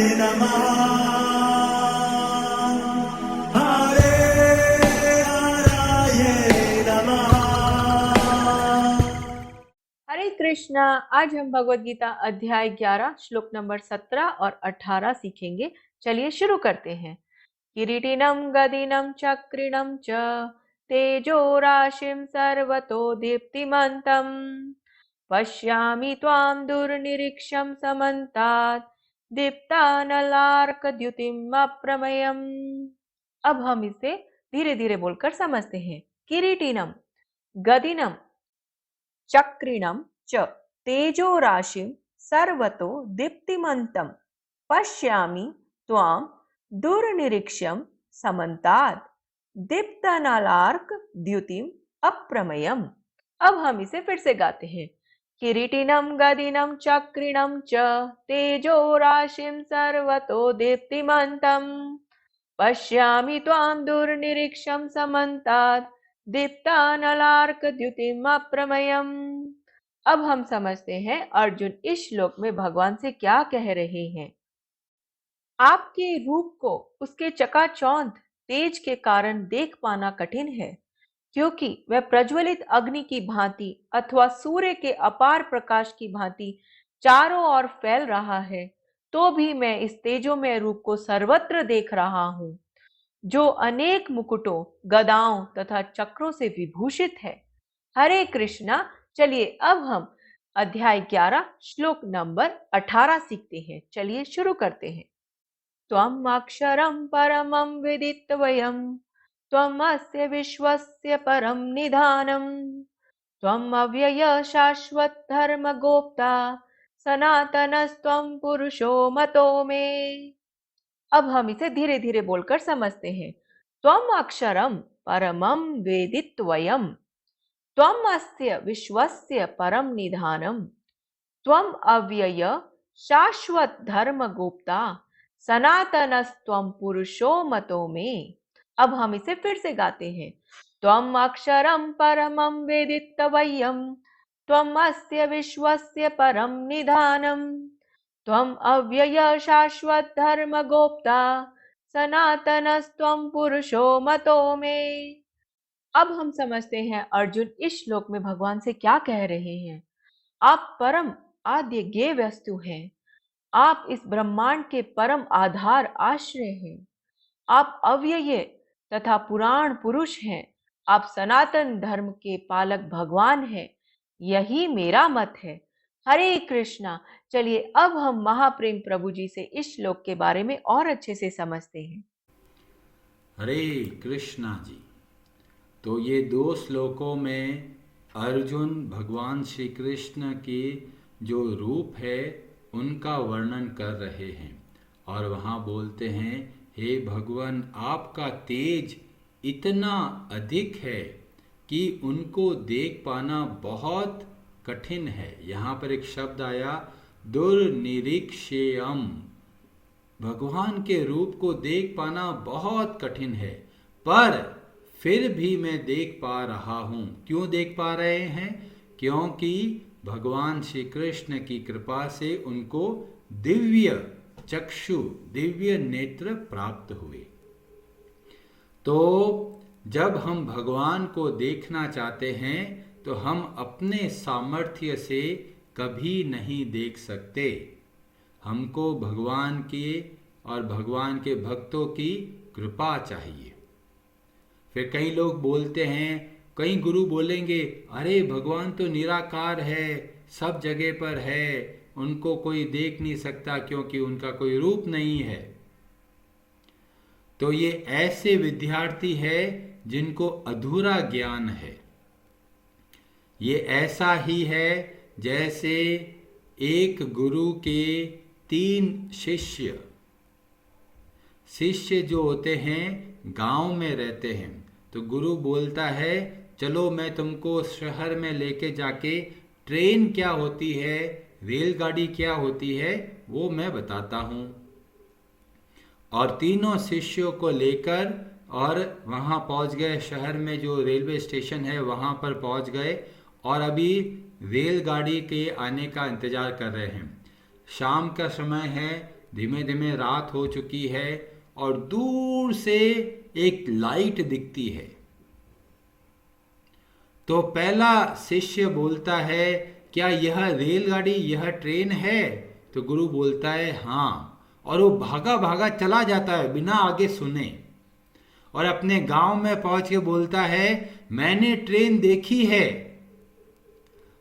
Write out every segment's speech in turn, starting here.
नमः हरे हराय नमः। हरे कृष्णा। आज हम भगवद गीता अध्याय 11 श्लोक नंबर 17 और 18 सीखेंगे। चलिए शुरू करते हैं। किरीटिनं गदिनं चक्रिणं च तेजो राशिं सर्वतो दीप्तिमन्तं पश्यामि त्वां दुर्निरीक्षं समन्तात् दीप्तानलार्कद्युतिम् अप्रमेयम्। अब हम इसे धीरे धीरे बोलकर समझते हैं। किरीटिनं गदिनं चक्रिणं च तेजो राशिं सर्वतो दीप्तिमन्तं पश्यामि त्वां दुर्निरीक्ष्यं समन्तात् दीप्तनालार्क द्युतिम् अप्रमेयम्। अब हम इसे फिर से गाते हैं। किरीटिनं गदिनं चक्रिणं च तेजो राशिं सर्वतो दीप्तिमन्तं पश्यामि त्वां दुर्निरीक्ष्यं समन्तात् दीप्तानलार्कद्युतिम् अप्रमेयम्। अब हम समझते हैं अर्जुन इस श्लोक में भगवान से क्या कह रहे हैं। आपके रूप को उसके चकाचौंध तेज के कारण देख पाना कठिन है, क्योंकि वह प्रज्वलित अग्नि की भांति अथवा सूर्य के अपार प्रकाश की भांति चारों ओर फैल रहा है। तो भी मैं इस तेजोमय रूप को सर्वत्र देख रहा हूँ, जो अनेक मुकुटों, गदाओं तथा चक्रों से विभूषित है। हरे कृष्णा। चलिए अब हम अध्याय 11 श्लोक नंबर 18 सीखते हैं। चलिए शुरू करते हैं। त्वम् अक्षरं परमं विदितव्यं त्वमस्य विश्वस्य परं निधानम् त्वम् अव्यय शाश्वत धर्मगोप्ता सनातनस्त्वं पुरुषो मतो मे। अब हम इसे धीरे धीरे बोलकर समझते हैं। त्वम् अक्षरं परमं वेदितव्यं त्वमस्य विश्वस्य परं निधानम् त्वम् अव्यय शाश्वत धर्मगोप्ता सनातनस्त्वं पुरुषो मतो मे। अब हम इसे फिर से गाते हैं। त्वम् अक्षरं परमं वेदितव्यं त्वमस्य विश्वस्य परं निधानम् त्वम् अव्यय शाश्वत धर्मगोप्ता सनातनस्त्वं पुरुषो मतो मे। अब हम समझते हैं अर्जुन इस श्लोक में भगवान से क्या कह रहे हैं। आप परम आद्य ज्ञेय वस्तु हैं। आप इस ब्रह्मांड के परम आधार आश्रय हैं। आप अव्यय तथा पुराण पुरुष हैं। आप सनातन धर्म के पालक भगवान हैं। यही मेरा मत है। हरे कृष्णा। चलिए अब हम महाप्रेम प्रभु जी से इस श्लोक के बारे में और अच्छे से समझते हैं। हरे कृष्णा जी। तो ये दो श्लोकों में अर्जुन भगवान श्री कृष्ण के जो रूप है उनका वर्णन कर रहे हैं और वहाँ बोलते हैं, हे भगवान, आपका तेज इतना अधिक है कि उनको देख पाना बहुत कठिन है। यहाँ पर एक शब्द आया दुर्निरीक्षेयम। भगवान के रूप को देख पाना बहुत कठिन है, पर फिर भी मैं देख पा रहा हूँ। क्यों देख पा रहे हैं? क्योंकि भगवान श्री कृष्ण की कृपा से उनको दिव्य चक्षु, दिव्य नेत्र प्राप्त हुए। तो जब हम भगवान को देखना चाहते हैं तो हम अपने सामर्थ्य से कभी नहीं देख सकते। हमको भगवान के और भगवान के भक्तों की कृपा चाहिए। फिर कई लोग बोलते हैं, कई गुरु बोलेंगे, अरे भगवान तो निराकार है, सब जगह पर है, उनको कोई देख नहीं सकता क्योंकि उनका कोई रूप नहीं है। तो ये ऐसे विद्यार्थी है जिनको अधूरा ज्ञान है। ये ऐसा ही है जैसे एक गुरु के 3 शिष्य जो होते हैं गांव में रहते हैं। तो गुरु बोलता है, चलो मैं तुमको शहर में लेके जाके ट्रेन क्या होती है, रेलगाड़ी क्या होती है, वो मैं बताता हूँ। और तीनों शिष्यों को लेकर और वहाँ पहुँच गए। शहर में जो रेलवे स्टेशन है वहाँ पर पहुँच गए और अभी रेलगाड़ी के आने का इंतज़ार कर रहे हैं। शाम का समय है, धीमे धीमे रात हो चुकी है और दूर से एक लाइट दिखती है। तो पहला शिष्य बोलता है, क्या यह रेलगाड़ी, यह ट्रेन है? तो गुरु बोलता है हाँ, और वो भागा भागा चला जाता है बिना आगे सुने, और अपने गांव में पहुंच के बोलता है मैंने ट्रेन देखी है।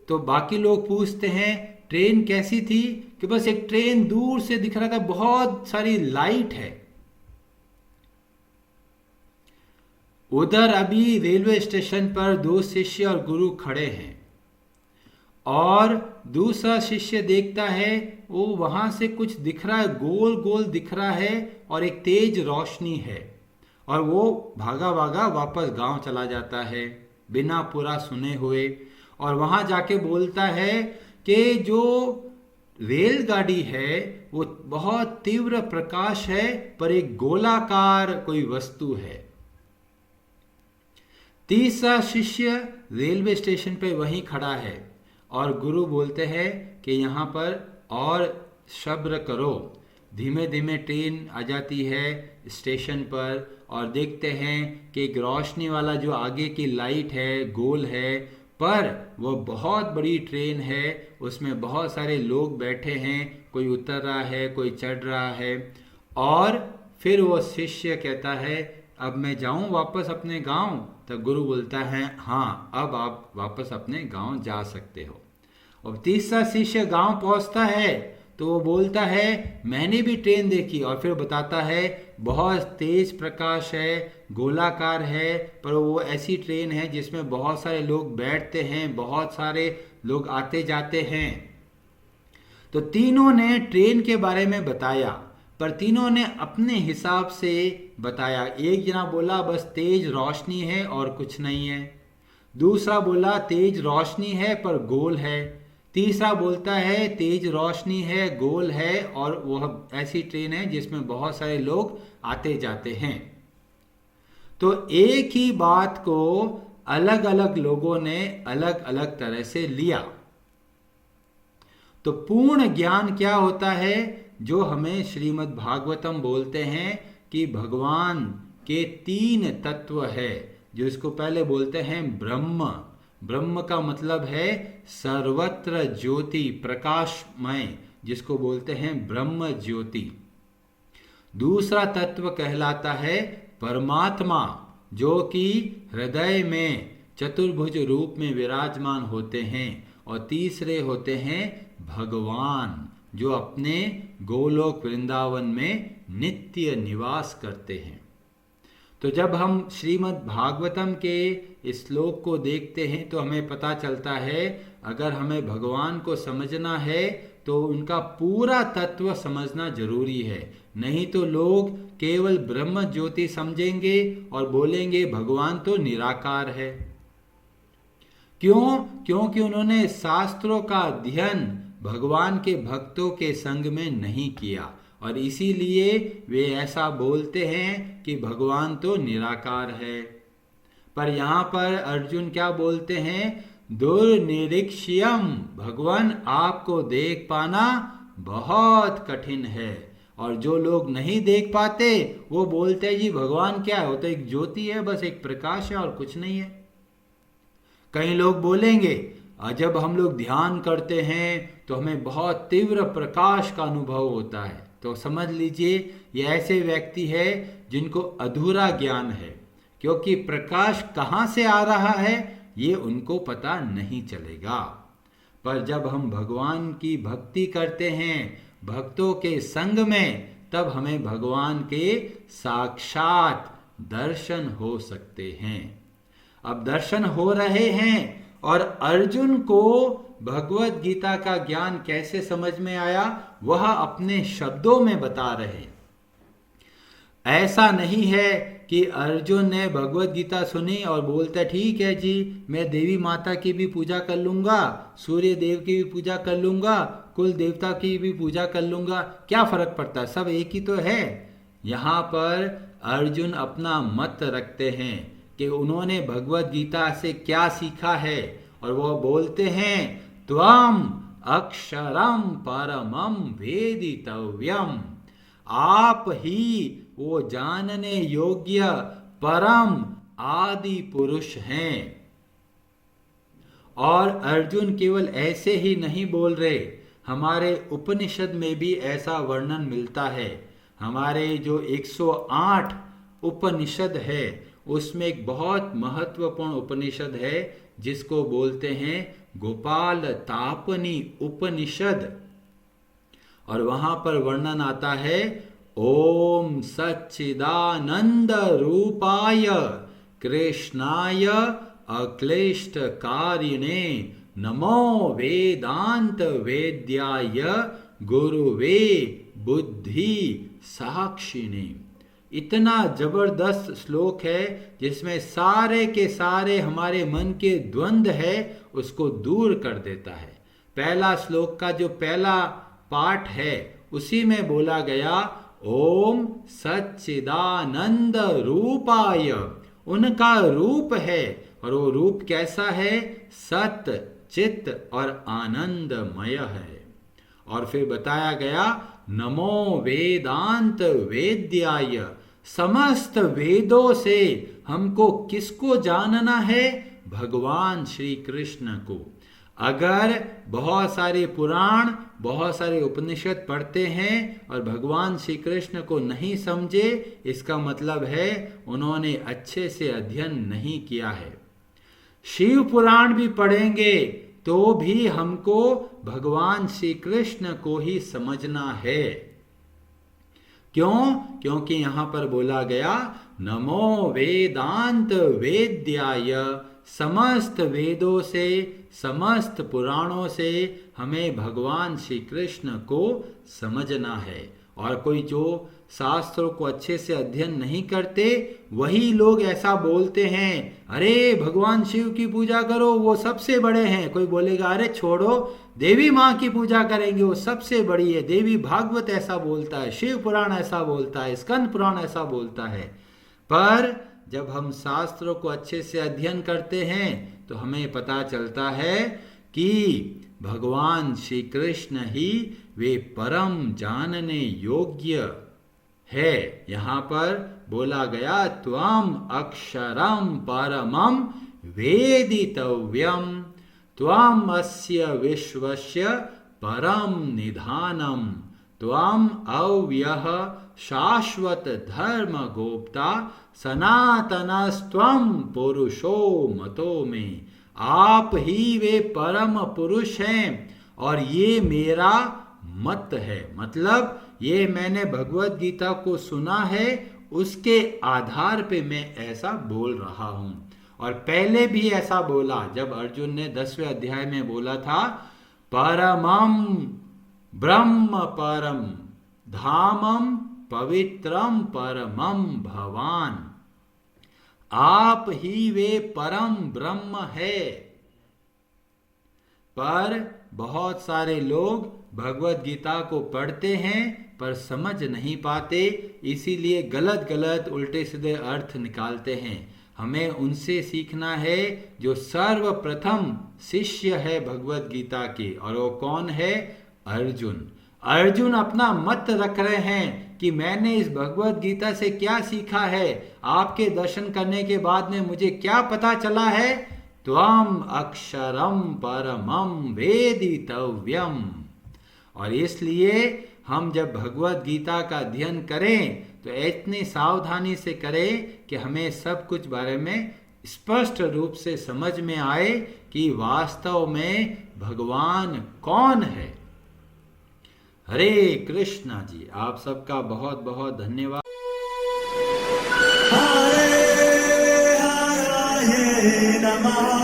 तो बाकी लोग पूछते हैं ट्रेन कैसी थी? कि बस एक ट्रेन दूर से दिख रहा था, बहुत सारी लाइट है। उधर अभी रेलवे स्टेशन पर दो शिष्य और गुरु खड़े हैं, और दूसरा शिष्य देखता है वो वहां से कुछ दिख रहा है, गोल गोल दिख रहा है, और एक तेज रोशनी है, और वो भागा भागा वापस गांव चला जाता है बिना पूरा सुने हुए। और वहां जाके बोलता है कि जो रेलगाड़ी है वो बहुत तीव्र प्रकाश है, पर एक गोलाकार कोई वस्तु है। तीसरा शिष्य रेलवे स्टेशन पे वहीं खड़ा है, और गुरु बोलते हैं कि यहाँ पर और सब्र करो। धीमे धीमे ट्रेन आ जाती है स्टेशन पर, और देखते हैं कि एक रोशनी वाला जो आगे की लाइट है गोल है, पर वो बहुत बड़ी ट्रेन है, उसमें बहुत सारे लोग बैठे हैं, कोई उतर रहा है, कोई चढ़ रहा है। और फिर वो शिष्य कहता है अब मैं जाऊं वापस अपने गांव? तब गुरु बोलता है हाँ, अब आप वापस अपने गांव जा सकते हो। और तीसरा शिष्य गांव पहुंचता है तो वो बोलता है मैंने भी ट्रेन देखी, और फिर बताता है बहुत तेज प्रकाश है, गोलाकार है, पर वो ऐसी ट्रेन है जिसमें बहुत सारे लोग बैठते हैं, बहुत सारे लोग आते जाते हैं। तो तीनों ने ट्रेन के बारे में बताया, पर तीनों ने अपने हिसाब से बताया। एक जना बोला बस तेज रोशनी है और कुछ नहीं है, दूसरा बोला तेज रोशनी है पर गोल है, तीसरा बोलता है तेज रोशनी है, गोल है, और वह ऐसी ट्रेन है जिसमें बहुत सारे लोग आते जाते हैं। तो एक ही बात को अलग अलग लोगों ने अलग अलग तरह से लिया। तो पूर्ण ज्ञान क्या होता है? जो हमें श्रीमद् भागवतम बोलते हैं कि भगवान के 3 तत्व है, जो इसको पहले बोलते हैं ब्रह्म। ब्रह्म का मतलब है सर्वत्र ज्योति, प्रकाशमय, जिसको बोलते हैं ब्रह्म ज्योति। दूसरा तत्व कहलाता है परमात्मा, जो कि हृदय में चतुर्भुज रूप में विराजमान होते हैं। और तीसरे होते हैं भगवान, जो अपने गोलोक वृंदावन में नित्य निवास करते हैं। तो जब हम श्रीमद् भागवतम के इस श्लोक को देखते हैं तो हमें पता चलता है अगर हमें भगवान को समझना है तो उनका पूरा तत्व समझना जरूरी है। नहीं तो लोग केवल ब्रह्म ज्योति समझेंगे और बोलेंगे भगवान तो निराकार है। क्यों? क्योंकि उन्होंने शास्त्रों का अध्ययन भगवान के भक्तों के संग में नहीं किया, और इसीलिए वे ऐसा बोलते हैं कि भगवान तो निराकार है। पर यहाँ पर अर्जुन क्या बोलते हैं? दुर्निरीक्ष्यम, भगवान आपको देख पाना बहुत कठिन है। और जो लोग नहीं देख पाते वो बोलते हैं जी भगवान क्या है, वो तो एक ज्योति है, बस एक प्रकाश है और कुछ नहीं है। कई लोग बोलेंगे जब हम लोग ध्यान करते हैं तो हमें बहुत तीव्र प्रकाश का अनुभव होता है। तो समझ लीजिए ये ऐसे व्यक्ति है जिनको अधूरा ज्ञान है, क्योंकि प्रकाश कहाँ से आ रहा है ये उनको पता नहीं चलेगा। पर जब हम भगवान की भक्ति करते हैं भक्तों के संग में, तब हमें भगवान के साक्षात दर्शन हो सकते हैं। अब दर्शन हो रहे हैं, और अर्जुन को भगवत गीता का ज्ञान कैसे समझ में आया वह अपने शब्दों में बता रहे। ऐसा नहीं है कि अर्जुन ने भगवत गीता सुनी और बोलता ठीक है जी मैं देवी माता की भी पूजा कर लूंगा, सूर्य देव की भी पूजा कर लूंगा, कुल देवता की भी पूजा कर लूंगा, क्या फर्क पड़ता है, सब एक ही तो है। यहाँ पर अर्जुन अपना मत रखते हैं कि उन्होंने भगवत गीता से क्या सीखा है, और वो बोलते हैं त्वम अक्षरम परमम वेदितव्यम, आप ही वो जानने योग्य परम आदि पुरुष हैं। और अर्जुन केवल ऐसे ही नहीं बोल रहे, हमारे उपनिषद में भी ऐसा वर्णन मिलता है। हमारे जो 108 उपनिषद है उसमें एक बहुत महत्वपूर्ण उपनिषद है जिसको बोलते हैं गोपाल तापनी उपनिषद। और वहां पर वर्णन आता है ओम सच्चिदानंद रूपाय कृष्णाय अक्लिष्ट कारिणे नमो वेदांत वेद्याय गुरुवे बुद्धि साक्षिणे। इतना जबरदस्त श्लोक है जिसमें सारे के सारे हमारे मन के द्वंद्व है उसको दूर कर देता है। पहला श्लोक का जो पहला पाठ है उसी में बोला गया ओम सच्चिदानंद रूपाय, उनका रूप है और वो रूप कैसा है, सत्य चित्त और आनंदमय है। और फिर बताया गया नमो वेदांत वेद्याय, समस्त वेदों से हमको किसको जानना है, भगवान श्री कृष्ण को। अगर बहुत सारे पुराण बहुत सारे उपनिषद पढ़ते हैं और भगवान श्री कृष्ण को नहीं समझे, इसका मतलब है उन्होंने अच्छे से अध्ययन नहीं किया है। शिव पुराण भी पढ़ेंगे तो भी हमको भगवान श्री कृष्ण को ही समझना है। क्यों? क्योंकि यहां पर बोला गया नमो वेदांत वेद्याय, समस्त वेदों से समस्त पुराणों से हमें भगवान श्री कृष्ण को समझना है। और कोई जो शास्त्रों को अच्छे से अध्ययन नहीं करते वही लोग ऐसा बोलते हैं, अरे भगवान शिव की पूजा करो वो सबसे बड़े हैं। कोई बोलेगा अरे छोड़ो देवी माँ की पूजा करेंगे वो सबसे बड़ी है। देवी भागवत ऐसा बोलता है, शिव पुराण ऐसा बोलता है, स्कंद पुराण ऐसा बोलता है। पर जब हम शास्त्रों को अच्छे से अध्ययन करते हैं तो हमें पता चलता है कि भगवान श्री कृष्ण ही वे परम जानने योग्य है। यहाँ पर बोला गया त्वम अक्षरम परमम वेदितव्यम, त्वम अस्य विश्वस्य परम निधानम, त्वम अव्ययः शाश्वत धर्म गोप्ता सनातनस्त्वम पुरुषो मतो में। आप ही वे परम पुरुष हैं और ये मेरा मत है। मतलब ये मैंने भगवत गीता को सुना है उसके आधार पे मैं ऐसा बोल रहा हूं। और पहले भी ऐसा बोला जब अर्जुन ने 10वें अध्याय में बोला था परमम ब्रह्म परम धामम पवित्रम परमम भवान, आप ही वे परम ब्रह्म है। पर बहुत सारे लोग भगवत गीता को पढ़ते हैं पर समझ नहीं पाते, इसीलिए गलत गलत उल्टे सीधे अर्थ निकालते हैं। हमें उनसे सीखना है जो सर्वप्रथम शिष्य है भगवत गीता के, और वो कौन है, अर्जुन। अर्जुन अपना मत रख रहे हैं कि मैंने इस भगवत गीता से क्या सीखा है, आपके दर्शन करने के बाद में मुझे क्या पता चला है, त्वम अक्षरम परमम वेदितव्यम। और इसलिए हम जब भगवत गीता का अध्ययन करें तो इतनी सावधानी से करें कि हमें सब कुछ बारे में स्पष्ट रूप से समझ में आए कि वास्तव में भगवान कौन है। हरे कृष्णा जी, आप सबका बहुत बहुत धन्यवाद। हरे हरे नमः।